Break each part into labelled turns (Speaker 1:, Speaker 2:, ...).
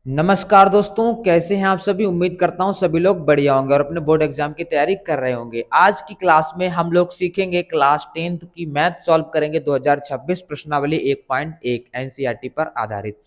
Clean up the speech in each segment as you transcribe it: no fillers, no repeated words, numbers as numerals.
Speaker 1: नमस्कार दोस्तों, कैसे हैं आप सभी। उम्मीद करता हूं सभी लोग बढ़िया होंगे और अपने बोर्ड एग्जाम की तैयारी कर रहे होंगे। आज की क्लास में हम लोग सीखेंगे क्लास 10th की मैथ सॉल्व करेंगे 2026 प्रश्नावली 1.1 एनसीईआरटी पर आधारित।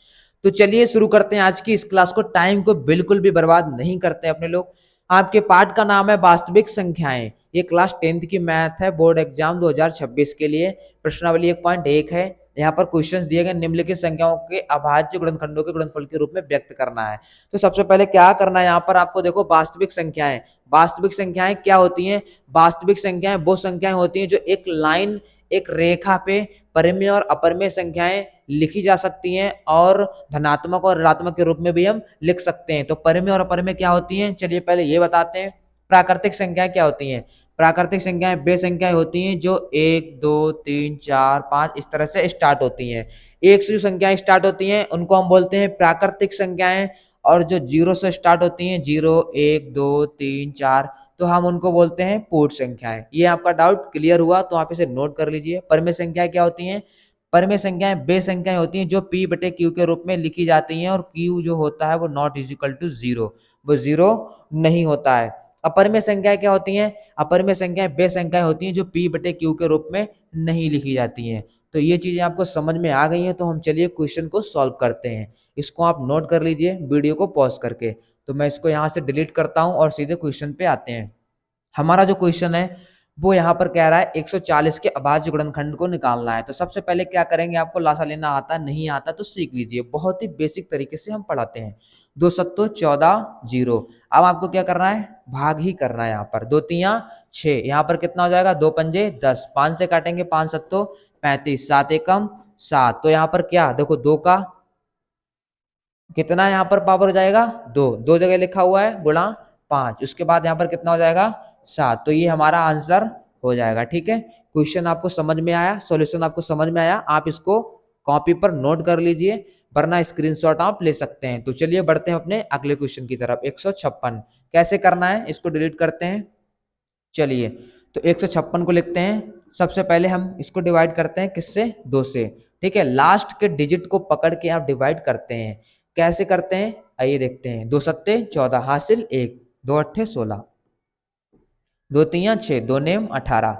Speaker 1: तो चलिए शुरू करते हैं आज की इस क्लास को। टाइम को बिल्कुल भी बर्बाद नहीं करते हैं अपने लोग। आपके पाठ का नाम है वास्तविक संख्याएं। ये क्लास 10th की मैथ है, बोर्ड एग्जाम 2026 के लिए। प्रश्नावली 1.1 है। यहाँ पर क्वेश्चंस दिए गए निम्नलिखित संख्याओं के अभाज्य गुणनखंडों के गुणनफल के रूप में व्यक्त करना है। तो सबसे पहले क्या करना है, यहाँ पर आपको देखो वास्तविक संख्याएं। वास्तविक संख्याएं क्या होती हैं? वास्तविक संख्याएं वो संख्याएं होती हैं जो एक लाइन, एक रेखा पे परिमेय और अपरिमेय संख्याएं लिखी जा सकती हैं और धनात्मक और ऋणात्मक के रूप में भी हम लिख सकते हैं। तो परिमेय और अपरिमेय क्या होती हैं, चलिए पहले ये बताते हैं। प्राकृतिक संख्याएं क्या होती हैं? प्राकृतिक संख्याएं वे संख्याएं होती हैं जो 1 2 3 4 5 इस तरह से स्टार्ट होती हैं। एक से जो संख्याएं स्टार्ट होती हैं उनको हम बोलते हैं प्राकृतिक संख्याएं, और जो जीरो से स्टार्ट होती हैं 0 1 2 3 4 तो हम उनको बोलते हैं पूर्ण संख्याएं। ये आपका डाउट क्लियर हुआ तो आप इसे नोट कर लीजिए। परिमेय संख्याएं क्या होती हैं? परिमेय संख्याएं वे संख्याएं होती हैं जो p बटे क्यू के रूप में लिखी जाती हैं और q जो होता है वो not is equal to zero, वो जीरो नहीं होता है। अपरिमेय संख्याएं क्या होती हैं? अपरिमेय संख्याएं वे संख्याएं होती हैं जो p बटे क्यू के रूप में नहीं लिखी जाती हैं। तो ये चीजें आपको समझ में आ गई हैं, तो हम चलिए क्वेश्चन को सॉल्व करते हैं। इसको आप नोट कर लीजिए वीडियो को पॉज करके। तो मैं इसको यहाँ से डिलीट करता हूँ और सीधे क्वेश्चन पे आते हैं। हमारा जो क्वेश्चन है वो यहाँ पर कह रहा है 140 के अभाज्य गुणनखंड को निकालना है। तो सबसे पहले क्या करेंगे, आपको लासा लेना आता नहीं आता तो सीख लीजिए, बहुत ही बेसिक तरीके से हम पढ़ाते हैं। 2 सत्तो 14 जीरो। अब आपको क्या करना है, भाग ही करना है। यहाँ पर 2 तिया 6, यहाँ पर कितना हो जाएगा, 2 पंजे 10, 5 से काटेंगे 5 सत्तो 35, 7 एकम 7। तो यहाँ पर क्या देखो, 2 का कितना यहाँ पर पावर हो जाएगा, 2, 2 जगह लिखा हुआ है गुणा 5, उसके बाद यहाँ पर कितना हो जाएगा 7। तो ये हमारा आंसर हो जाएगा। ठीक है, क्वेश्चन आपको समझ में आया, सॉल्यूशन आपको समझ में आया। आप इसको कॉपी पर नोट कर लीजिए वरना स्क्रीनशॉट आप ले सकते हैं। तो चलिए बढ़ते हैं अपने अगले क्वेश्चन की तरफ। 156 कैसे करना है, इसको डिलीट करते हैं। चलिए तो 156 को लिखते हैं। सबसे पहले हम इसको डिवाइड करते हैं किससे, 2 से। ठीक है, लास्ट के डिजिट को पकड़ के आप डिवाइड करते हैं। कैसे करते हैं आइए देखते हैं। 2 सत्ते 14 हासिल 1, 2 अट्ठे 16, 2 तिया 6, 2 नेम 18,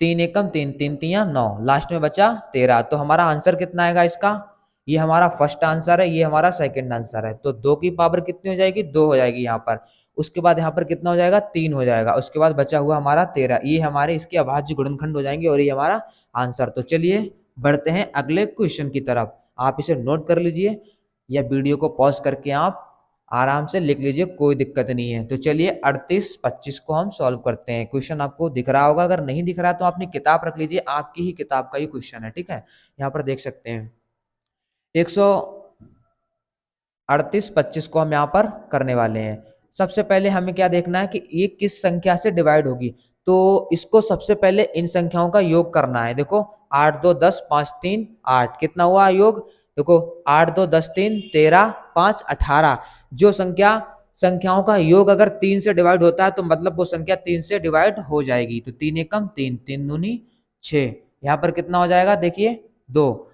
Speaker 1: 3 एकम 3, 3 तिया 9, लास्ट में बचा 13। तो हमारा आंसर कितना आएगा इसका, ये हमारा फर्स्ट आंसर है, ये हमारा सेकंड आंसर है। तो 2 की पावर कितनी हो जाएगी, 2 हो जाएगी यहाँ पर। उसके बाद यहाँ पर कितना हो जाएगा, 3 हो जाएगा। उसके बाद बचा हुआ हमारा 13। ये हमारे इसके अभाज्य गुणनखंड हो जाएंगे और ये हमारा आंसर। तो चलिए बढ़ते हैं अगले क्वेश्चन की तरफ। आप इसे नोट कर लीजिए या वीडियो को पॉज करके आप आराम से लिख लीजिए, कोई दिक्कत नहीं है। तो चलिए 38 25 को हम सॉल्व करते हैं। क्वेश्चन आपको दिख रहा होगा, अगर नहीं दिख रहा तो अपनी किताब रख लीजिए, आपकी ही किताब का ही क्वेश्चन है। ठीक है, यहाँ पर देख सकते हैं 138 25 को हम यहाँ पर करने वाले हैं। सबसे पहले हमें क्या देखना है कि ये किस संख्या से डिवाइड होगी। तो इसको सबसे पहले इन संख्याओं का योग करना है। देखो 8 2 10 5 3 8, कितना हुआ योग, देखो 8 2 10 3 13 5 18। जो संख्याओं का योग अगर 3 से डिवाइड होता है तो मतलब वो संख्या 3 से डिवाइड हो जाएगी। तो 3 एकम 3, 3 दूनी 6, यहाँ पर कितना हो जाएगा देखिए 2,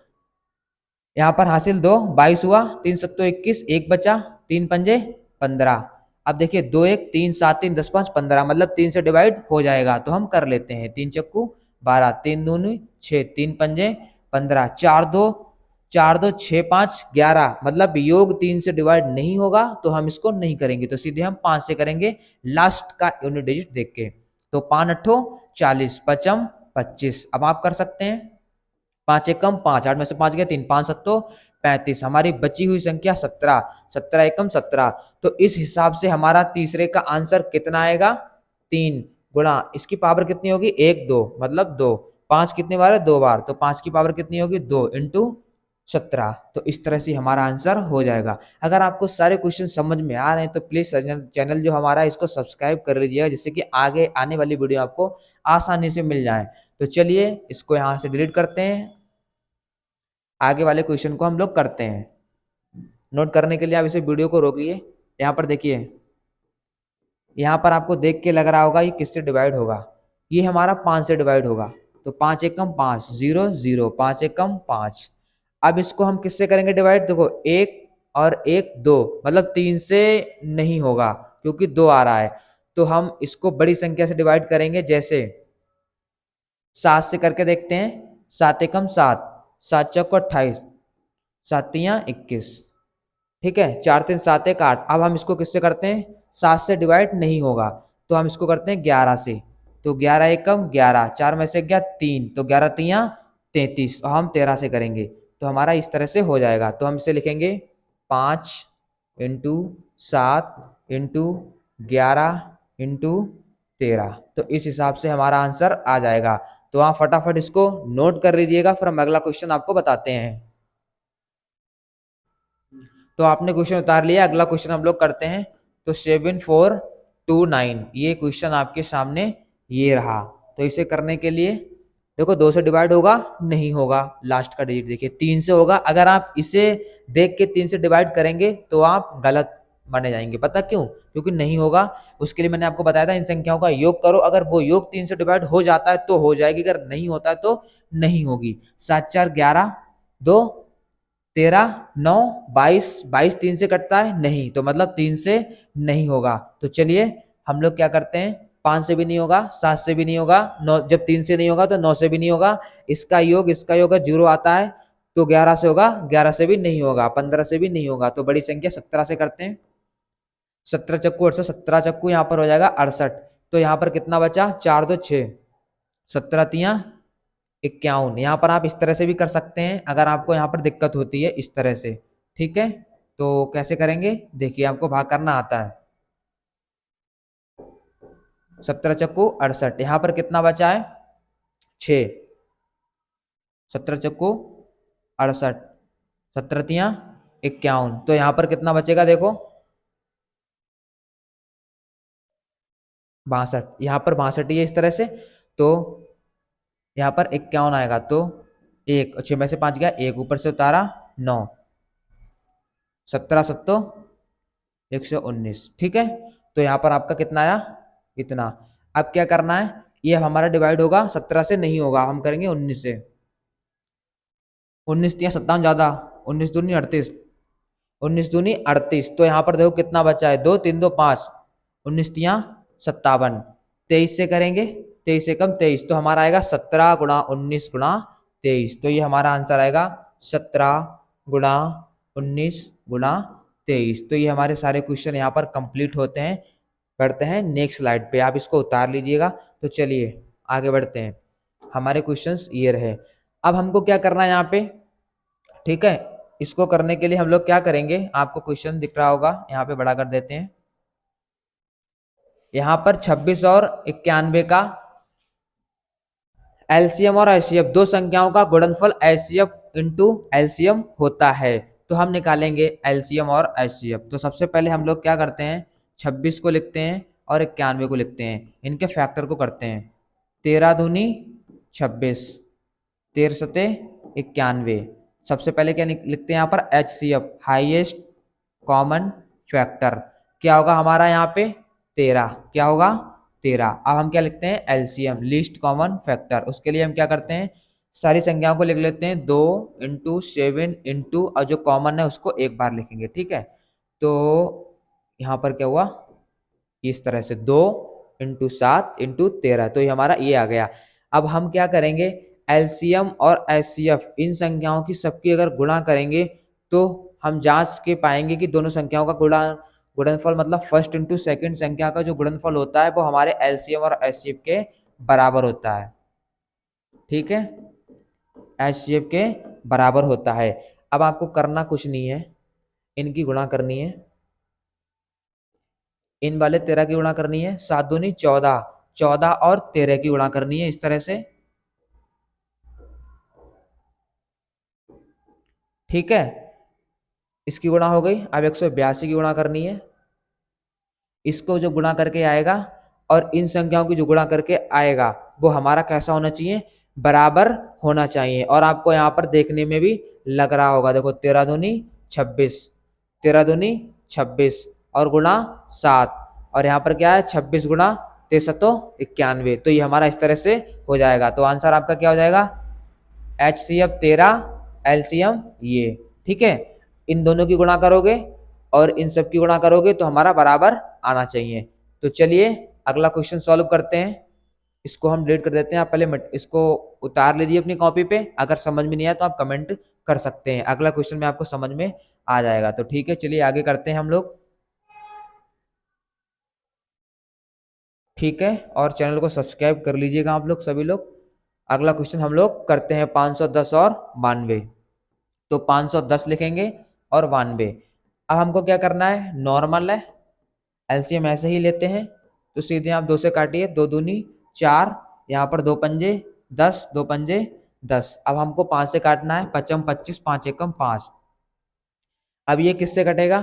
Speaker 1: यहाँ पर हासिल 2, 22 हुआ, 3 सत्तो 21, 1 बचा, 3 पंजे 15। अब देखिए 2 1 3 7 3 10 5 15, मतलब 3 से डिवाइड हो जाएगा। तो हम कर लेते हैं, 3 चक्कू 12, 3 दूनी 6, 3 पंजे 15, 4 2 6 5 11, मतलब योग 3 से डिवाइड नहीं होगा तो हम इसको नहीं करेंगे। तो सीधे हम 5 से करेंगे लास्ट का यूनिट डिजिट देख के। तो 5 अट्ठो 40, पचम 25। अब आप कर सकते हैं, 5 एकम 5, 8 में से 5 गया 3, 5 सत्तो 35, हमारी बची हुई संख्या 17, 17 एकम 17। तो इस हिसाब से हमारा तीसरे का आंसर कितना आएगा, 3 गुणा इसकी पावर कितनी होगी 1 2, मतलब 2, 5 कितनी बार है 2 बार, तो 5 की पावर कितनी होगी 2 इंटू 17। तो इस तरह से हमारा आंसर हो जाएगा। अगर आपको सारे क्वेश्चन समझ में आ रहे हैं तो प्लीज चैनल जो हमारा है इसको सब्सक्राइब कर लीजिएगा, जिससे कि आगे आने वाली वीडियो आपको आसानी से मिल जाए। तो चलिए इसको यहाँ से डिलीट करते हैं, आगे वाले क्वेश्चन को हम लोग करते हैं। नोट करने के लिए आप इसे वीडियो को रोकिए। यहाँ पर देखिए, यहाँ पर आपको देख के लग रहा होगा ये किससे डिवाइड होगा, ये हमारा 5 से डिवाइड होगा। तो 5 एकम 5 0 0, 5 एकम 5। अब इसको हम किससे करेंगे डिवाइड, देखो 1 और एक 2, मतलब 3 से नहीं होगा क्योंकि 2 आ रहा है। तो हम इसको बड़ी संख्या से डिवाइड करेंगे, जैसे 7 से करके देखते हैं। 7 एकम 7, 7 चौको 28, 7 तियां 21, ठीक है। 4 3 7 1 8। अब हम इसको किससे करते हैं, 7 से डिवाइड नहीं होगा तो हम इसको करते हैं 11 से। तो 11 एकम 11, 4 में से गया 3, तो 11 तियां 33, और हम 13 से करेंगे तो हमारा इस तरह से हो जाएगा। तो हम इसे लिखेंगे 5 इंटू 7 इंटू 11 इंटू 13। तो इस हिसाब से हमारा आंसर आ जाएगा। तो आप फटाफट इसको नोट कर लीजिएगा, फिर हम अगला क्वेश्चन आपको बताते हैं। तो आपने क्वेश्चन उतार लिया, अगला क्वेश्चन हम लोग करते हैं। तो 7429 ये क्वेश्चन आपके सामने ये रहा। तो इसे करने के लिए देखो 2 से डिवाइड होगा नहीं होगा, लास्ट का डिजिट देखिए 3 से होगा। अगर आप इसे देख के 3 से डिवाइड करेंगे तो आप गलत माने जाएंगे। पता क्यों, क्योंकि नहीं होगा। उसके लिए मैंने आपको बताया था इन संख्याओं का योग करो, अगर वो योग 3 से डिवाइड हो जाता है तो हो जाएगी, अगर नहीं होता है तो नहीं होगी। 7 4 11, 2 13 9 22, 22 3 से कटता है नहीं, तो मतलब 3 से नहीं होगा। तो चलिए हम लोग क्या करते हैं, 5 से भी नहीं होगा, 7 से भी नहीं होगा, 9, जब 3 से नहीं होगा तो 9 से भी नहीं होगा। इसका योग 0 आता है तो 11 से होगा, 11 से भी नहीं होगा, 15 से भी नहीं होगा। तो बड़ी संख्या 17 से करते हैं। 17 चक्कू 68, 17 चक्कू यहाँ पर हो जाएगा 68। तो यहाँ पर कितना बचा, 4 2 6, 17 तियां 51। यहाँ पर आप इस तरह से भी कर सकते हैं अगर आपको यहाँ पर दिक्कत होती है इस तरह से, ठीक है। तो कैसे करेंगे देखिए, आपको भाग करना आता है। 17 चक्कू 68, यहाँ पर कितना बचा है 6, 17 चक्कू 68, 17 तियां 51। तो यहाँ पर कितना बचेगा देखो 62, यहाँ पर 62 ही है इस तरह से। तो यहाँ पर 51 आएगा, तो 1 6 में से 5 गया, 1 ऊपर से उतारा 9, 17 सत्तो 119, ठीक है। तो यहाँ पर आपका कितना आया, इतना। अब क्या करना है, ये हमारा डिवाइड होगा 17 से नहीं होगा, हम करेंगे 19 से। 19 तिया 57 ज्यादा, 19 दूनी 38, 19 दूनी 38। तो यहाँ पर देखो कितना बचा है, 2 3 2 5, 19 तिया 57। 23 से करेंगे, 23 से कम 23, तो हमारा आएगा 17 गुणा 19 गुणा 23। तो ये हमारा आंसर आएगा 17 गुणा 19 गुणा 23। तो ये हमारे सारे क्वेश्चन यहाँ पर कंप्लीट होते हैं। बढ़ते हैं नेक्स्ट स्लाइड पे, आप इसको उतार लीजिएगा। तो चलिए आगे बढ़ते हैं, हमारे क्वेश्चंस ये रहे। अब हमको क्या करना है यहाँ पे, ठीक है। इसको करने के लिए हम लोग क्या करेंगे, आपको क्वेश्चन दिख रहा होगा, यहाँ पे बड़ा कर देते हैं। यहाँ पर 26 और 91 का एलसीएम और एचसीएफ, दो संख्याओं का गुणनफल एचसीएफ इंटू एलसीएम होता है। तो हम निकालेंगे एलसीएम और एचसीएफ। तो सबसे पहले हम लोग क्या करते हैं, 26 को लिखते हैं और 91 को लिखते हैं, इनके फैक्टर को करते हैं। 13 दूनी 26, 13 सते 91। सबसे पहले क्या लिखते हैं यहाँ पर, एचसीएफ हाईएस्ट कॉमन फैक्टर। क्या होगा हमारा यहाँ पे 13, क्या होगा 13। अब हम क्या लिखते हैं, एलसीएम लीस्ट कॉमन फैक्टर। उसके लिए हम क्या करते हैं, सारी संख्याओं को लिख लेते हैं, 2 इंटू 7 इंटू, और जो कॉमन है उसको एक बार लिखेंगे, ठीक है। तो यहाँ पर क्या हुआ, इस तरह से 2 इंटू 7 इंटू 13, तो ये हमारा ये आ गया। अब हम क्या करेंगे, एलसीएम और एचसीएफ इन संख्याओं की सबकी अगर गुणा करेंगे तो हम जांच के पाएंगे कि दोनों संख्याओं का गुणनफल, मतलब फर्स्ट इंटू सेकंड संख्या का जो गुणनफल होता है वो हमारे एलसीएम और एचसीएफ के बराबर होता है, ठीक है। एचसीएफ के बराबर होता है। अब आपको करना कुछ नहीं है, इनकी गुणा करनी है, इन वाले 13 की गुणा करनी है, 7 दूनी 14, 14 और 13 की गुणा करनी है, इस तरह से, ठीक है। इसकी गुणा हो गई। अब 182 की गुणा करनी है, इसको जो गुणा करके आएगा और इन संख्याओं की जो गुणा करके आएगा वो हमारा कैसा होना चाहिए, बराबर होना चाहिए। और आपको यहाँ पर देखने में भी लग रहा होगा, देखो 13 दूनी 26, 13 दूनी 26 और गुणा 7, और यहाँ पर क्या है 26 गुणा 9391। तो ये हमारा इस तरह से हो जाएगा। तो आंसर आपका क्या हो जाएगा, एचसीएफ 13, एलसीएम ये, ठीक है। इन दोनों की गुणा करोगे और इन सब की गुणा करोगे तो हमारा बराबर आना चाहिए। तो चलिए अगला क्वेश्चन सॉल्व करते हैं। इसको हम डिलीट कर देते हैं। आप पहले इसको उतार लीजिए अपनी कॉपी पे। अगर समझ में नहीं आया तो आप कमेंट कर सकते हैं, अगला क्वेश्चन में आपको समझ में आ जाएगा। तो ठीक है, चलिए आगे करते हैं हम लोग। ठीक है, और चैनल को सब्सक्राइब कर लीजिएगा आप लोग सभी लोग। अगला क्वेश्चन हम लोग करते हैं 510 और 92। तो 510 लिखेंगे और 92। अब हमको क्या करना है, नॉर्मल है, एलसीएम ऐसे ही लेते हैं। तो सीधे आप 2 से काटिए, 2 दूनी 4, यहाँ पर 2 पंजे 10, 2 पंजे 10। अब हमको 5 से काटना है, 5 25, 5 एकम 5। अब ये किससे कटेगा,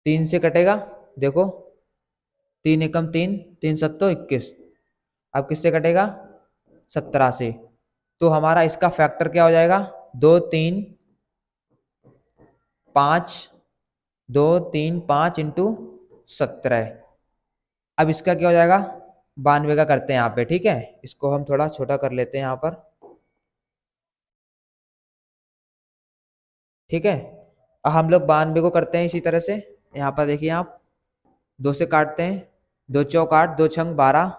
Speaker 1: 3 से कटेगा। देखो 3 एकम 3, 3 सत्तो 21। अब किससे कटेगा, 17 से। तो हमारा इसका फैक्टर क्या हो जाएगा, 2 3 5, 2 3 5 इंटू 17। अब इसका क्या हो जाएगा, 92 का करते हैं यहाँ पे। ठीक है, इसको हम थोड़ा छोटा कर लेते हैं यहाँ पर। ठीक है, अब हम लोग 92 को करते हैं इसी तरह से। यहाँ पर देखिए आप 2 से काटते हैं, 2 चौक 8, 2 छंग 12,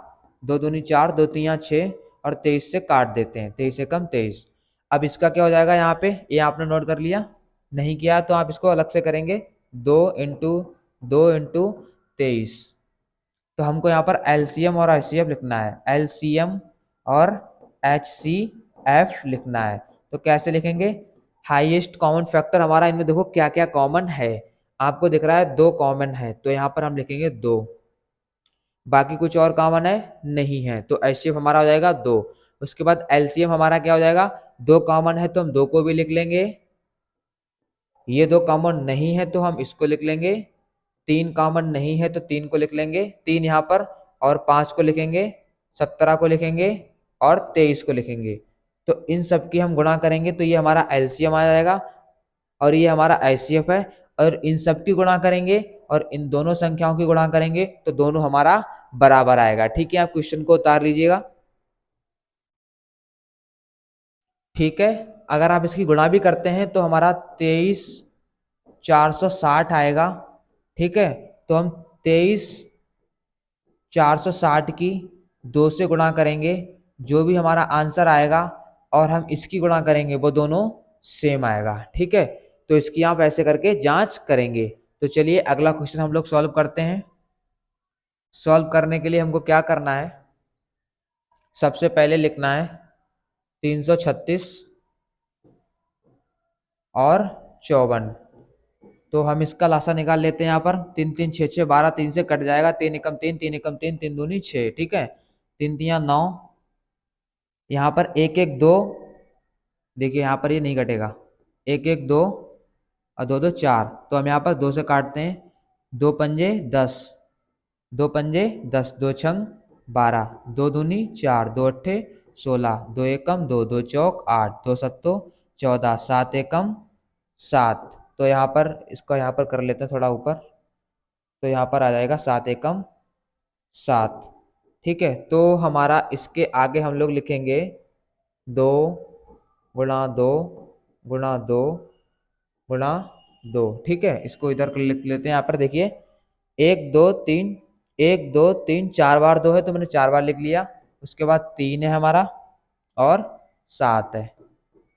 Speaker 1: 2 दूनी 4, 2 तियाँ 6 और 23 से काट देते हैं, 23 एकम 23। अब इसका क्या हो जाएगा, यहाँ पे ये आपने नोट कर लिया, नहीं किया तो आप इसको अलग से करेंगे। 2 इंटू 2 इंटू 23। तो हमको यहाँ पर एलसीएम और एचसीएफ लिखना है, एलसीएम और एचसीएफ लिखना है। तो कैसे लिखेंगे, हाईएस्ट कॉमन फैक्टर हमारा इनमें देखो क्या क्या कॉमन है। आपको दिख रहा है 2 कॉमन है, तो यहाँ पर हम लिखेंगे 2। बाकी कुछ और कॉमन है नहीं है, तो एचसीएफ हमारा हो जाएगा 2। उसके बाद एलसीएम हमारा क्या हो जाएगा, 2 कॉमन है तो हम 2 को भी लिख लेंगे, ये 2 कॉमन नहीं है तो हम इसको लिख लेंगे, 3 कॉमन नहीं है तो 3 को लिख लेंगे, 3 यहाँ पर, और 5 को लिखेंगे, 17 को लिखेंगे और 23 को लिखेंगे। तो इन सब की हम गुणा करेंगे तो ये हमारा एलसीएम आ जाएगा और ये हमारा एचसीएफ है। और इन सब की गुणा करेंगे और इन दोनों संख्याओं की गुणा करेंगे तो दोनों हमारा बराबर आएगा। ठीक है, आप क्वेश्चन को उतार लीजिएगा। ठीक है, अगर आप इसकी गुणा भी करते हैं तो हमारा 23,460 आएगा। ठीक है, तो हम 23,460 की 2 से गुणा करेंगे, जो भी हमारा आंसर आएगा और हम इसकी गुणा करेंगे वो दोनों सेम आएगा। ठीक है, तो इसकी आप ऐसे करके जांच करेंगे। तो चलिए अगला क्वेश्चन हम लोग सॉल्व करते हैं। सॉल्व करने के लिए हमको क्या करना है, सबसे पहले लिखना है 336 और 54। तो हम इसका लासा निकाल लेते हैं। यहाँ पर 3 3 6 6 12, 3 से कट जाएगा, 3 एकम 3, 3 एकम 3, 3 दूनी 6। ठीक है, 3 तियाँ 9, यहाँ पर 1 1 2, देखिए यहाँ पर ये नहीं कटेगा, 1 1 2 और 2 2 4। तो हम यहाँ पर 2 से काटते हैं, 2 पंजे 10, 2 पंजे 10, 2 छंग 12, 2 दूनी 4, 2 अट्ठे 16, 2 एकम 2, 2 चौक 8, 2 सत्तो 14, 7 एकम 7। तो यहाँ पर इसको यहाँ पर कर लेते हैं थोड़ा ऊपर, तो यहाँ पर आ जाएगा 7 एकम 7। ठीक है, तो हमारा इसके आगे हम लोग लिखेंगे 2 गुणा 2 गुणा 2 गुणा 2। ठीक है, इसको इधर लिख लेते हैं। यहाँ पर देखिए 1 2 3, 1 2 3, 4 बार 2 है तो मैंने 4 बार लिख लिया। उसके बाद 3 है हमारा और 7 है।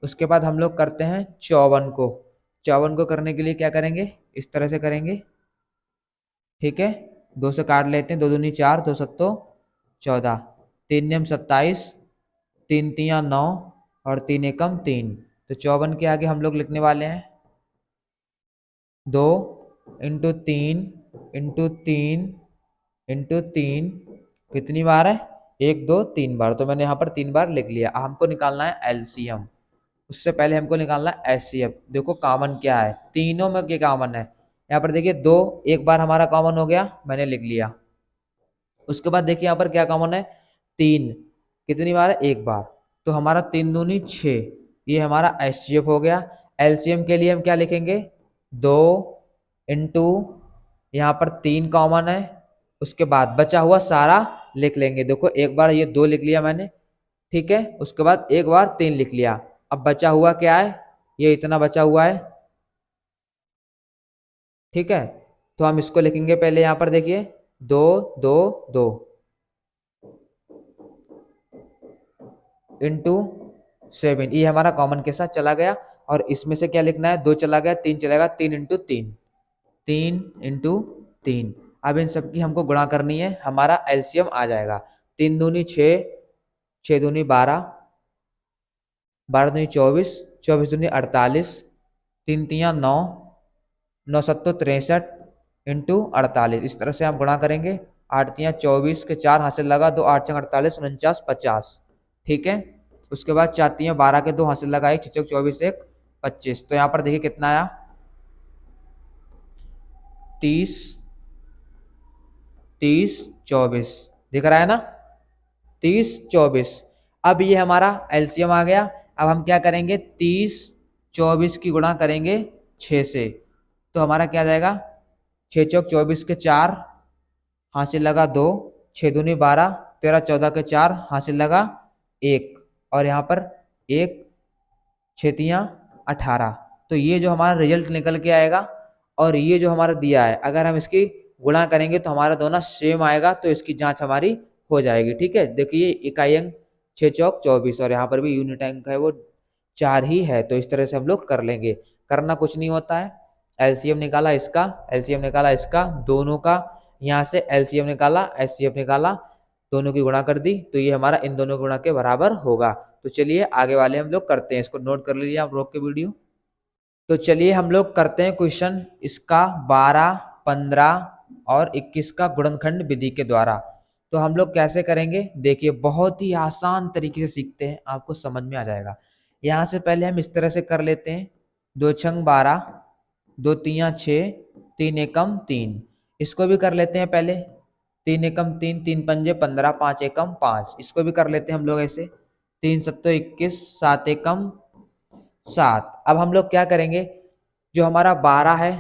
Speaker 1: उसके बाद हम लोग करते हैं 54 को। 54 को करने के लिए क्या करेंगे, इस तरह से करेंगे। ठीक है, 2 से काट लेते हैं, 2 दूनी 4, 2 सत्तो 14, 3 नियम 27, 3 तियाँ 9 और 3 एकम 3। तो 54 के आगे हम लोग लिखने वाले हैं 2 इंटू 3 इंटू 3 इंटू 3। कितनी बार है, 1 2 3 बार, तो मैंने यहाँ पर 3 बार लिख लिया। हमको निकालना है एलसीएम, उससे पहले हमको निकालना है एचसीएफ। देखो कॉमन क्या है, तीनों में क्या कॉमन है, यहाँ पर देखिए 2 एक बार हमारा कॉमन हो गया, मैंने लिख लिया। उसके बाद देखिए यहाँ पर क्या कॉमन है, 3 कितनी बार है, 1 बार, तो हमारा 3 दूनी 6, ये हमारा एचसीएफ हो गया। एलसीएम के लिए हम क्या लिखेंगे, 2 इंटू यहाँ पर 3 कॉमन है, उसके बाद बचा हुआ सारा लिख लेंगे। देखो एक बार ये 2 लिख लिया मैंने, ठीक है, उसके बाद एक बार 3 लिख लिया। अब बचा हुआ क्या है, ये इतना बचा हुआ है, ठीक है। तो हम इसको लिखेंगे पहले यहाँ पर देखिए, 2 2 2 इंटू 7, ये हमारा कॉमन के साथ चला गया। और इसमें से क्या लिखना है, 2 चला गया, 3 चलेगा, 3 इंटू 3, 3 इंटू 3। अब इन सब की हमको गुणा करनी है, हमारा एलसीएम आ जाएगा। 3 दूनी 6, 6 दूनी 12, 12 दूनी 24, 24 दूनी 48, 3 तियाँ 9, 9 सत्तो 63 इंटू 48। इस तरह से आप गुणा करेंगे। 8 तियाँ 24 के 4 हासिल लगा, 2 8 छंग 48, 49 50, ठीक है। उसके बाद 4 तियाँ 12 के 2 हासिल लगा, 1 6 चौक 24 1 25। तो यहाँ पर देखिए कितना आया, 30 30 24, दिख रहा है ना, 30 24। अब ये हमारा एलसीएम आ गया। अब हम क्या करेंगे, 30 24 की गुणा करेंगे 6 से, तो हमारा क्या आ जाएगा, 6 चौक 24 के 4 हासिल लगा 2, 6 दूनी 12, 13 14 के 4 हासिल लगा 1, और यहाँ पर 1, 6 तियाँ 18। तो ये जो हमारा रिजल्ट निकल के आएगा, और ये जो हमारा दिया है, अगर हम इसकी गुणा करेंगे तो हमारा दोनों सेम आएगा, तो इसकी जांच हमारी हो जाएगी, ठीक है। देखिए इकाई अंक 6 चौक 24, और यहाँ पर भी यूनिट अंक है वो 4 ही है। तो इस तरह से हम लोग कर लेंगे, करना कुछ नहीं होता है। एलसीएम निकाला इसका, एलसीएम निकाला इसका, दोनों का, यहाँ से एलसीएम निकाला, एचसीएफ निकाला, दोनों की गुणा कर दी, तो ये हमारा इन दोनों गुणा के बराबर होगा। तो चलिए आगे वाले हम लोग करते हैं, इसको नोट कर लीजिए आप रोक के वीडियो। तो चलिए हम लोग करते हैं क्वेश्चन इसका 12 15 और 21 का गुणनखंड विधि के द्वारा। तो हम लोग कैसे करेंगे, देखिए बहुत ही आसान तरीके से सीखते हैं, आपको समझ में आ जाएगा। यहाँ से पहले हम इस तरह से कर लेते हैं, 2 छंग 12, 2 तियाँ 6, 3 एकम 3, इसको भी कर लेते हैं पहले, 3 एकम 3, 3 पंजे 15, 5 एकम 5, इसको भी कर लेते हैं हम लोग ऐसे, 3 सत्तो 21, 7 एकम 7। अब हम लोग क्या करेंगे, जो हमारा 12 है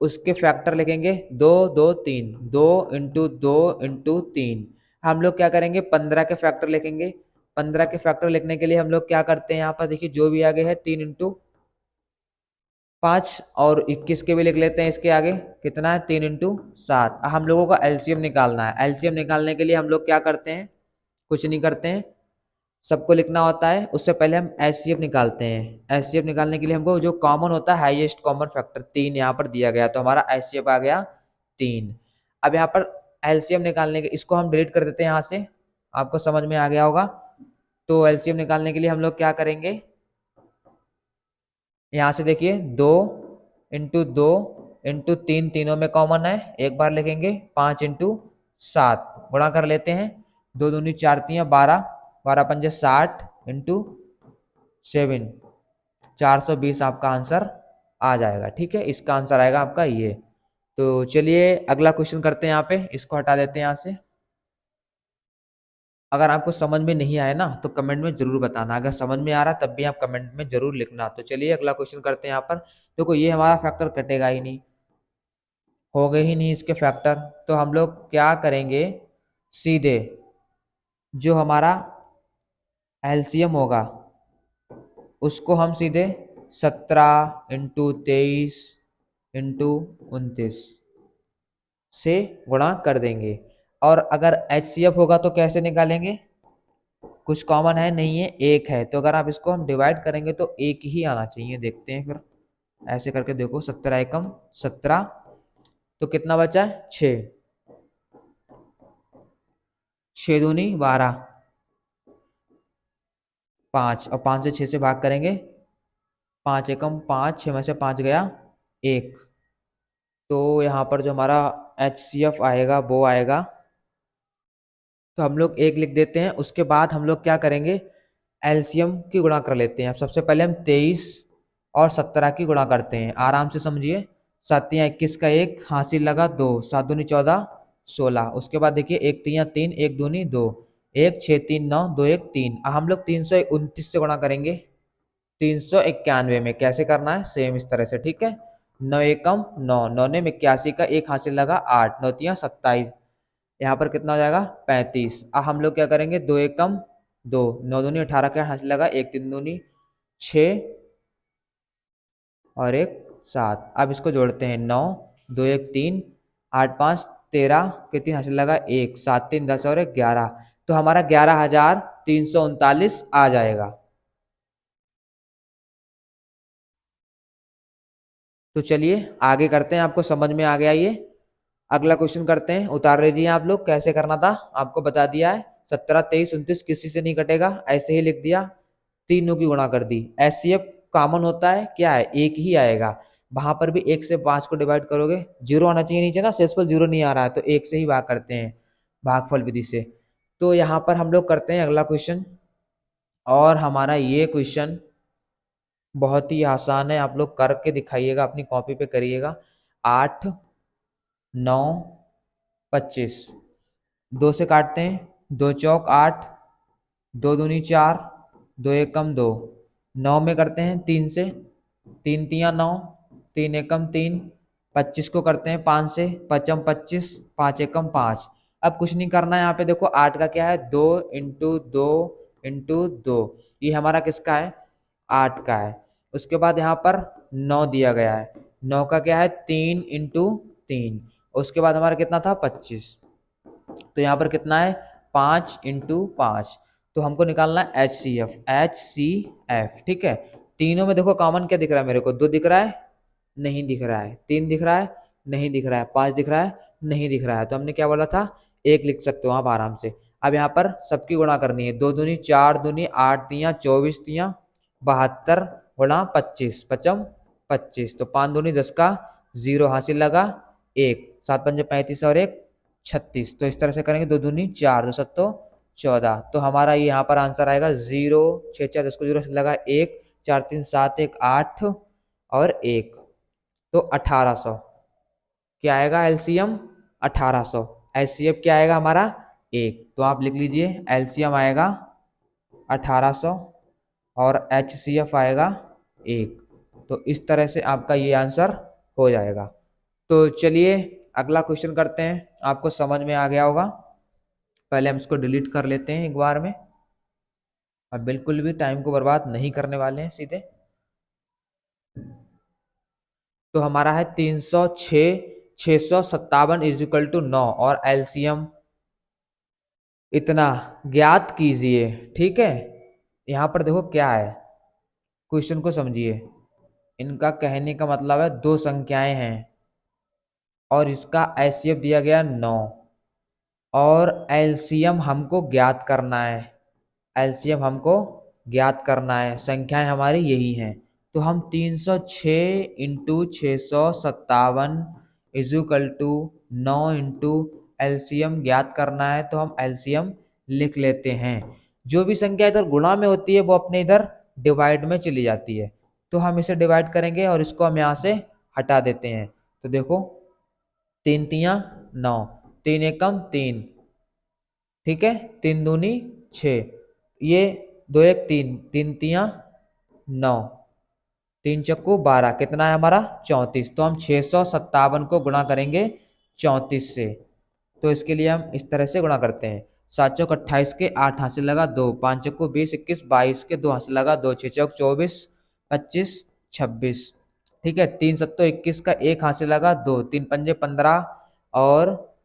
Speaker 1: उसके फैक्टर लिखेंगे, 2 2 3, 2 इंटू 2 इंटू 3। हम लोग क्या करेंगे, 15 के फैक्टर लिखेंगे। 15 के फैक्टर लिखने के लिए हम लोग क्या करते हैं, यहाँ पर देखिए जो भी आगे है 3 इंटू 5, और 21 के भी लिख लेते हैं, इसके आगे कितना है, 3 इंटू 7। हम लोगों का एलसीएम निकालना है। एलसीएम निकालने के लिए हम लोग क्या करते हैं, कुछ नहीं करते हैं, सबको लिखना होता है। उससे पहले हम एचसीएफ निकालते हैं। एचसीएफ निकालने के लिए हमको जो कॉमन होता है, हाईएस्ट कॉमन फैक्टर 3 यहाँ पर दिया गया, तो हमारा एचसीएफ आ गया 3। अब यहाँ पर एलसीएम निकालने के, इसको हम डिलीट कर देते हैं यहाँ से, आपको समझ में आ गया होगा। तो एलसीएम निकालने के लिए हम लोग क्या करेंगे, यहाँ से देखिए 2 इंटू 2 इंटू 3, तीनों में कॉमन है, एक बार लिखेंगे। 5 इंटू 7 गुणा कर लेते हैं, 2 दूनी 4 तियाँ 12, 12 पंजे 60 इंटू 7, 420 आपका आंसर आ जाएगा, ठीक है। इसका आंसर आएगा आपका ये। तो चलिए अगला क्वेश्चन करते हैं, यहाँ पे इसको हटा देते हैं यहाँ से। अगर आपको समझ में नहीं आया ना तो कमेंट में जरूर बताना, अगर समझ में आ रहा तब भी आप कमेंट में जरूर लिखना। तो चलिए अगला क्वेश्चन करते हैं यहाँ पर। देखो ये हमारा फैक्टर कटेगा ही नहीं, हो गए ही नहीं इसके फैक्टर, तो हम लोग क्या करेंगे, सीधे जो हमारा एलसीएम होगा उसको हम सीधे 17 इंटू 23 इंटू 29 से गुणा कर देंगे। और अगर एचसीएफ होगा तो कैसे निकालेंगे, कुछ कॉमन है नहीं है, एक है, तो अगर आप इसको हम डिवाइड करेंगे तो एक ही आना चाहिए। देखते हैं फिर, ऐसे करके देखो, 17 एकम 17, तो कितना बचा है, 6, 6 दूनी 12, 5, और 5 से 6 से भाग करेंगे, 5 एकम 5, 6 में से 5 गया 1। तो यहाँ पर जो हमारा एचसीएफ आएगा वो आएगा, तो हम लोग 1 लिख देते हैं। उसके बाद हम लोग क्या करेंगे, एलसीएम की गुणा कर लेते हैं। सबसे पहले हम 23 और 17 की गुणा करते हैं, आराम से समझिए। 7 तियाँ 21 का 1 हासिल लगा 2, 7 दूनी 14, 16। उसके बाद देखिए 1 तियाँ 3, 1 दूनी 2, 1 6 3 9, 2 1 3। हम लोग 329 से गुणा करेंगे 391 में। कैसे करना है, सेम इस तरह से, ठीक है। 9 एकम 9, 9 ने 81 का 1 हासिल लगा 8, 9 तियाँ 27, यहाँ पर कितना हो जाएगा 35। अब हम लोग क्या करेंगे, 2 एकम 2, 9 दूनी 18 का हासिल लगा 1, 3 दूनी 6, और एक 7। अब इसको जोड़ते हैं, 9 2 1 3 8 5 13 के 3 हासिल लगा 1 7 3 10 और 1 11। तो हमारा 11,339 आ जाएगा। तो चलिए आगे करते हैं, आपको समझ में आ गया ये। अगला क्वेश्चन करते हैं, उतार लीजिए आप लोग। कैसे करना था आपको बता दिया है। 17 23 29 किसी से नहीं कटेगा, ऐसे ही लिख दिया, तीनों की गुणा कर दी। एचसीएफ कॉमन होता है, क्या है, एक ही आएगा। वहां पर भी 1 से 5 को डिवाइड करोगे, जीरो आना चाहिए नीचे ना, शेषफल जीरो नहीं आ रहा है, तो 1 से ही भाग करते हैं भागफल विधि से। तो यहाँ पर हम लोग करते हैं अगला क्वेश्चन, और हमारा ये क्वेश्चन बहुत ही आसान है, आप लोग करके दिखाइएगा, अपनी कॉपी पे करिएगा। 8 9 25, 2 से काटते हैं, 2 चौक 8, 2 दूनी 4, 2 एकम 2, 9 में करते हैं 3 से, 3 तियाँ 9, 3 एकम 3, 25 को करते हैं 5 से, पचम 25, 5 एकम 5। अब कुछ नहीं करना है, यहाँ पे देखो 8 का क्या है, 2 इंटू 2 इंटू 2, ये हमारा किसका है, 8 का है। उसके बाद यहाँ पर 9 दिया गया है, 9 का क्या है, 3 इंटू 3। उसके बाद हमारा कितना था, 25। तो यहाँ पर कितना है, 5 इंटू 5। तो हमको निकालना है HCF, ठीक है। तीनों में देखो कॉमन क्या दिख रहा है मेरे को, 2 दिख रहा है, नहीं दिख रहा है, 3 दिख रहा है, नहीं दिख रहा है, 5 दिख रहा है, नहीं दिख रहा है। तो हमने क्या बोला था, 1 लिख सकते हो आप आराम से। अब यहाँ पर सबकी गुणा करनी है, 2 दूनी 4 दूनी 8 तियाँ 24 तियाँ 72 गुणा 25, पचम 25, तो 5 दूनी 10 का 0 हासिल लगा 1, 7 पंजे 35 और 1 36। तो इस तरह से करेंगे, 2 दूनी 4 2 सत्तो 14। तो हमारा ये यहाँ पर आंसर आएगा 0 6 4 10 को 0 से लगा 1 4 3 7 1 8 और 1, तो 1800 क्या आएगा, एलसीएम 1800। एचसीएफ क्या आएगा हमारा, 1। तो आप लिख लीजिए, एलसीएम आएगा 1800 और एचसीएफ आएगा 1। तो इस तरह से आपका ये आंसर हो जाएगा। तो चलिए अगला क्वेश्चन करते हैं, आपको समझ में आ गया होगा। पहले हम इसको डिलीट कर लेते हैं एक बार में, और बिल्कुल भी टाइम को बर्बाद नहीं करने वाले हैं सीधे। तो हमारा है 306 657 इज इक्वल टू 9, और एलसीएम इतना ज्ञात कीजिए, ठीक है। यहाँ पर देखो क्या है, क्वेश्चन को समझिए। इनका कहने का मतलब है दो संख्याएं हैं और इसका एचसीएफ दिया गया 9, और एलसीएम हमको ज्ञात करना है। एलसीएम हमको ज्ञात करना है, संख्याएं हमारी यही हैं। तो हम 306 into 657 equal to 9 into LCM ज्ञात करना है, तो हम एलसीएम लिख लेते हैं। जो भी संख्या इधर गुणा में होती है वो अपने इधर डिवाइड में चली जाती है, तो हम इसे डिवाइड करेंगे और इसको हम यहाँ से हटा देते हैं। तो देखो 3 तियाँ 9, 3 एकम 3, ठीक है, 3 दूनी 6, ये 2 1 3, 3 तियाँ 9, 3 चक्कू 12, कितना है हमारा 34। तो हम 657 को गुणा करेंगे 34 से। तो इसके लिए हम इस तरह से गुणा करते हैं, 7 चौक 28 के 8 हासिल लगा 2, 5 चक्कू 20 21 22 के 2 हासिल लगा 2, 6 चौक 24 25 26, ठीक है, 3 सत्तो 21 का 1 हासिल लगा 2, 3 पंजे 15 और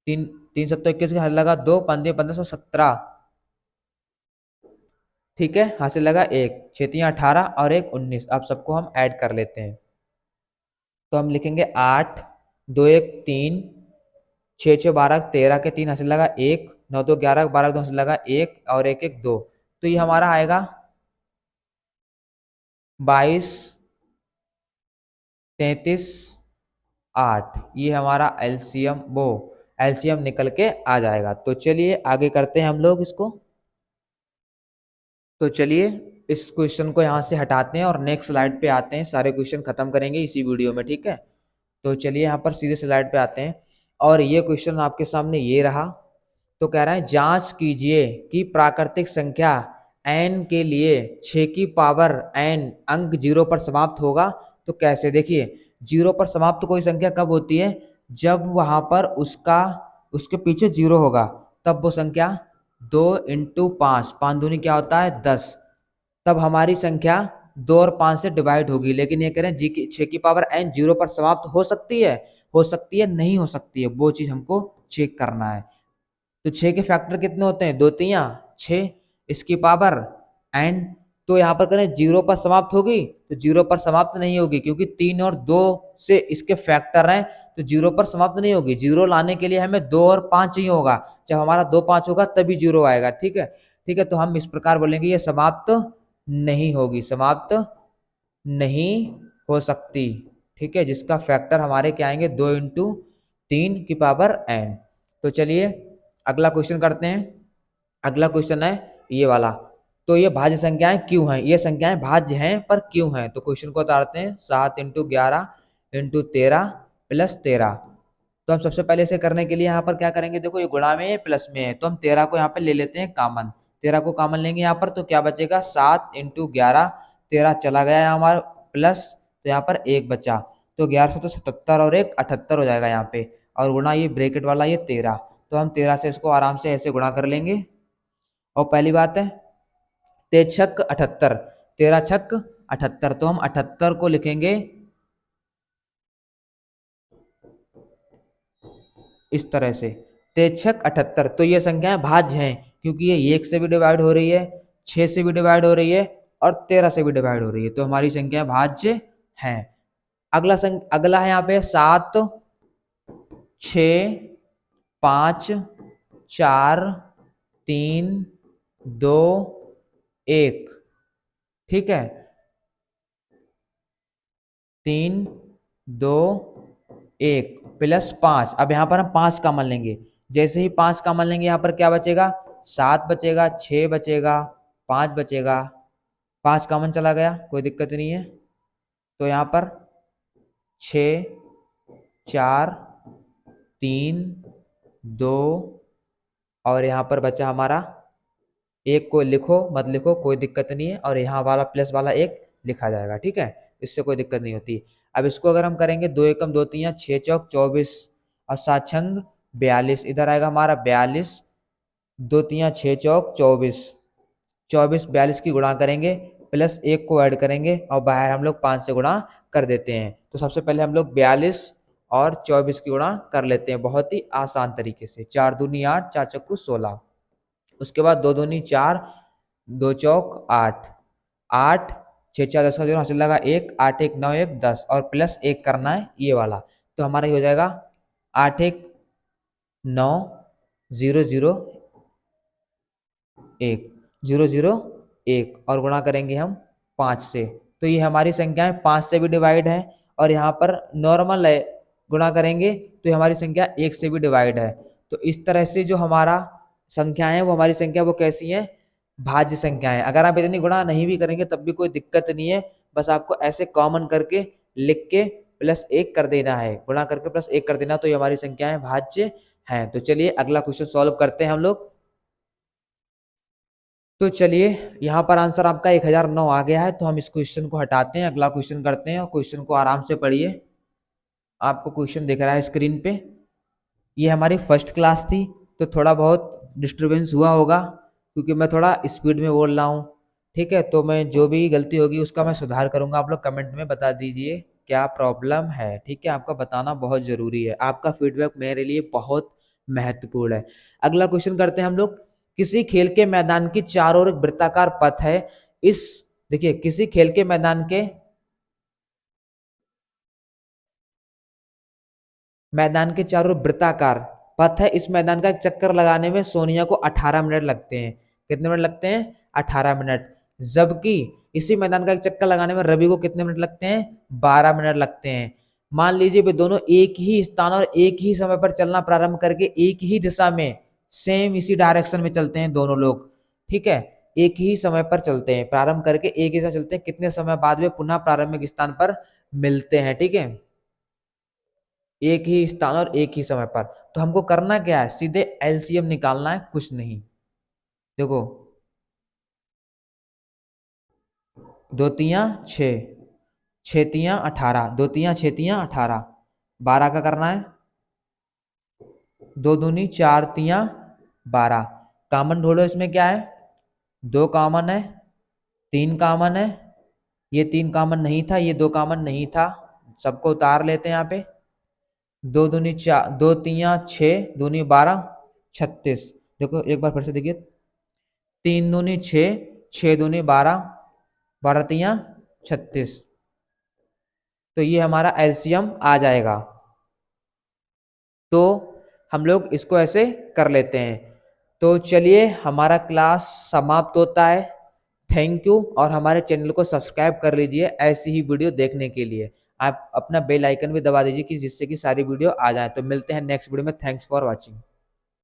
Speaker 1: 3 3 सत्तो 21 का हासिल लगा 2, 5 1517, ठीक है, हासिल लगा 1, 6 तियाँ 18 और 1 19। अब सबको हम ऐड कर लेते हैं, तो हम लिखेंगे 8 2 1 3 6 6 12 13 के 3 हासिल लगा 1, 9 2 11 12 2 हासिल लगा 1 और 1 1 2। तो ये हमारा आएगा 22 33 8, ये हमारा एलसीएम निकल के आ जाएगा। तो चलिए आगे करते हैं हम लोग इसको। तो चलिए इस क्वेश्चन को यहाँ से हटाते हैं और नेक्स्ट स्लाइड पे आते हैं, सारे क्वेश्चन खत्म करेंगे इसी वीडियो में, ठीक है। तो चलिए यहाँ पर सीधे स्लाइड पे आते हैं, और ये क्वेश्चन आपके सामने ये रहा। तो कह रहा है जांच कीजिए कि प्राकृतिक संख्या n के लिए 6 की पावर n अंक 0 पर समाप्त होगा। तो कैसे, देखिए 0 पर समाप्त कोई संख्या कब होती है, जब वहां पर उसके पीछे 0 होगा, तब वो संख्या 2 इंटू 5, 5 दूनी क्या होता है 10, तब हमारी संख्या 2 और 5 से डिवाइड होगी, लेकिन ये कह रहे हैं जी की 6 की पावर n 0 पर समाप्त हो सकती है नहीं हो सकती है, वो चीज हमको चेक करना है। तो 6 के फैक्टर कितने होते हैं, 2 तियां 6, इसकी पावर n। तो यहाँ पर करें 0 पर समाप्त होगी, तो 0 पर समाप्त नहीं होगी क्योंकि 3 और 2 से इसके फैक्टर हैं, तो 0 पर समाप्त नहीं होगी। 0 लाने के लिए हमें 2 और 5 चाहिए होगा, जब हमारा 2 5 होगा तभी 0 आएगा। ठीक है, ठीक है, तो हम इस प्रकार बोलेंगे ये समाप्त नहीं होगी, समाप्त नहीं हो सकती। ठीक है, जिसका फैक्टर हमारे क्या आएंगे, 2 इंटू 3 की पावर n। तो चलिए अगला क्वेश्चन करते हैं। अगला क्वेश्चन है ये वाला। तो ये भाज्य संख्याएं क्यों हैं, ये संख्याएं भाज्य हैं पर क्यों हैं, तो क्वेश्चन को उतारते हैं। 7 इंटू 11 इंटू 13 प्लस 13। तो हम सबसे पहले इसे करने के लिए यहाँ पर क्या करेंगे, देखो ये गुणा में है प्लस में है, तो हम 13 को यहाँ पे ले लेते हैं कॉमन। 13 को कॉमन लेंगे यहाँ पर, तो क्या बचेगा, 7 इंटू 11, 13 चला गया यहाँ हमारा प्लस, तो यहाँ पर 1 बचा। तो 11 तो 77 और 1 78 हो जाएगा यहाँ पे, और गुणा ये ब्रैकेट वाला ये 13। तो हम 13 से इसको आराम से ऐसे गुणा कर लेंगे। और पहली बात है 13 छक 78, 13 छक 78, तो हम 78 को लिखेंगे इस तरह से, 13 छक 78। तो ये संख्याएं भाज्य हैं क्योंकि ये 1 से भी डिवाइड हो रही है, 6 से भी डिवाइड हो रही है और 13 से भी डिवाइड हो रही है, तो हमारी संख्या भाज्य हैं। अगला है यहाँ पे 7 6 5 4 3 2 1। ठीक है, 3 2 1 प्लस 5। अब यहाँ पर हम 5 कॉमन लेंगे, जैसे ही 5 कॉमन लेंगे यहाँ पर क्या बचेगा, 7 बचेगा, 6 बचेगा, 5 बचेगा। 5 कॉमन चला गया, कोई दिक्कत नहीं है। तो यहाँ पर 6 4 3 2 और यहाँ पर बचा हमारा 1 को लिखो मत लिखो कोई दिक्कत नहीं है, और यहाँ वाला प्लस वाला 1 लिखा जाएगा। ठीक है, इससे कोई दिक्कत नहीं होती। अब इसको अगर हम करेंगे 2 एकम 2 तियां 6 चौक 24 और 7 छंग 42, इधर आएगा हमारा 42, 2 तियां 6 चौक 24, 24 42 की गुणा करेंगे, प्लस 1 को ऐड करेंगे और बाहर हम लोग 5 से गुणा कर देते हैं। तो सबसे पहले हम लोग 42 और 24 की गुणा कर लेते हैं बहुत ही आसान तरीके से। 4 दूनी 8, 4 चक्कू 16, उसके बाद 2 दूनी 4, 2 चौक 8, 8 6 4 10 का जोड़ हासिल लगा 1, 8 1 9 1 10 और प्लस 1 करना है ये वाला। तो हमारा ये हो जाएगा 8 1 9 0 0 1 0 0 1 और गुणा करेंगे हम 5 से। तो ये हमारी संख्याएं 5 से भी डिवाइड है, और यहाँ पर नॉर्मल है, गुणा करेंगे तो हमारी संख्या 1 से भी डिवाइड है। तो इस तरह से जो हमारा संख्याएं है वो हमारी संख्या वो कैसी है, भाज्य संख्याएं। अगर आप इतनी गुणा नहीं भी करेंगे तब भी कोई दिक्कत नहीं है, बस आपको ऐसे कॉमन करके लिख के प्लस 1 कर देना है, गुणा करके प्लस 1 कर देना, तो ये हमारी संख्याएं भाज्य हैं। तो चलिए अगला क्वेश्चन सॉल्व करते हैं हम लोग। तो चलिए यहाँ पर आंसर आपका 1009 आ गया है, तो हम इस क्वेश्चन को हटाते हैं, अगला क्वेश्चन करते हैं। और क्वेश्चन को आराम से पढ़िए, आपको क्वेश्चन दिख रहा है स्क्रीन पे। ये हमारी फर्स्ट क्लास थी, तो थोड़ा बहुत डिस्टरबेंस हुआ होगा क्योंकि मैं थोड़ा स्पीड में बोल रहा हूँ। ठीक है, तो मैं जो भी गलती होगी उसका मैं सुधार करूंगा, आप लोग कमेंट में बता दीजिए क्या प्रॉब्लम है। ठीक है, आपका बताना बहुत जरूरी है, आपका फीडबैक मेरे लिए बहुत महत्वपूर्ण है। अगला क्वेश्चन करते हैं हम लोग। किसी खेल के मैदान की चारों ओर एक वृत्ताकार पथ है, इस देखिए किसी खेल के मैदान के चारों ओर वृत्ताकार पथ है, इस मैदान का एक चक्कर लगाने में सोनिया को 18 मिनट लगते हैं। कितने मिनट लगते हैं, 18 मिनट। जबकि इसी मैदान का एक चक्कर लगाने में रवि को कितने मिनट लगते हैं, 12 मिनट लगते हैं। मान लीजिए वे दोनों एक ही स्थान और एक ही समय पर चलना प्रारंभ करके एक ही दिशा में सेम इसी डायरेक्शन में चलते हैं दोनों लोग। ठीक है, एक ही समय पर चलते हैं, प्रारंभ करके एक ही समय चलते हैं, कितने समय बाद वे पुनः प्रारंभिक स्थान पर मिलते हैं। ठीक है, एक ही स्थान और एक ही समय पर। तो हमको करना क्या है, सीधे एलसीएम निकालना है, कुछ नहीं। देखो 2 तियां 6, 6 तियां 18, 2 तियां 6 तियां 18, 12 का करना है, 2 दूनी 4 तियां 12। कॉमन ढूंढो, इसमें क्या है, 2 कॉमन है, 3 कॉमन है, ये 3 कॉमन नहीं था, ये 2 कॉमन नहीं था, सबको उतार लेते हैं यहाँ पे। 2 दूनी 4, 2 तियां 6, दूनी 12, 36। देखो एक बार फिर से देखिए, 3 दूनी 6, 6 दूनी 12, 12 तियां 36। तो ये हमारा एलसीएम आ जाएगा। तो हम लोग इसको ऐसे कर लेते हैं। तो चलिए हमारा क्लास समाप्त होता है। थैंक यू, और हमारे चैनल को सब्सक्राइब कर लीजिए ऐसी ही वीडियो देखने के लिए। आप अपना बेल आइकन भी दबा दीजिए कि जिससे कि सारी वीडियो आ जाए। तो मिलते हैं नेक्स्ट वीडियो में। Thanks for watching.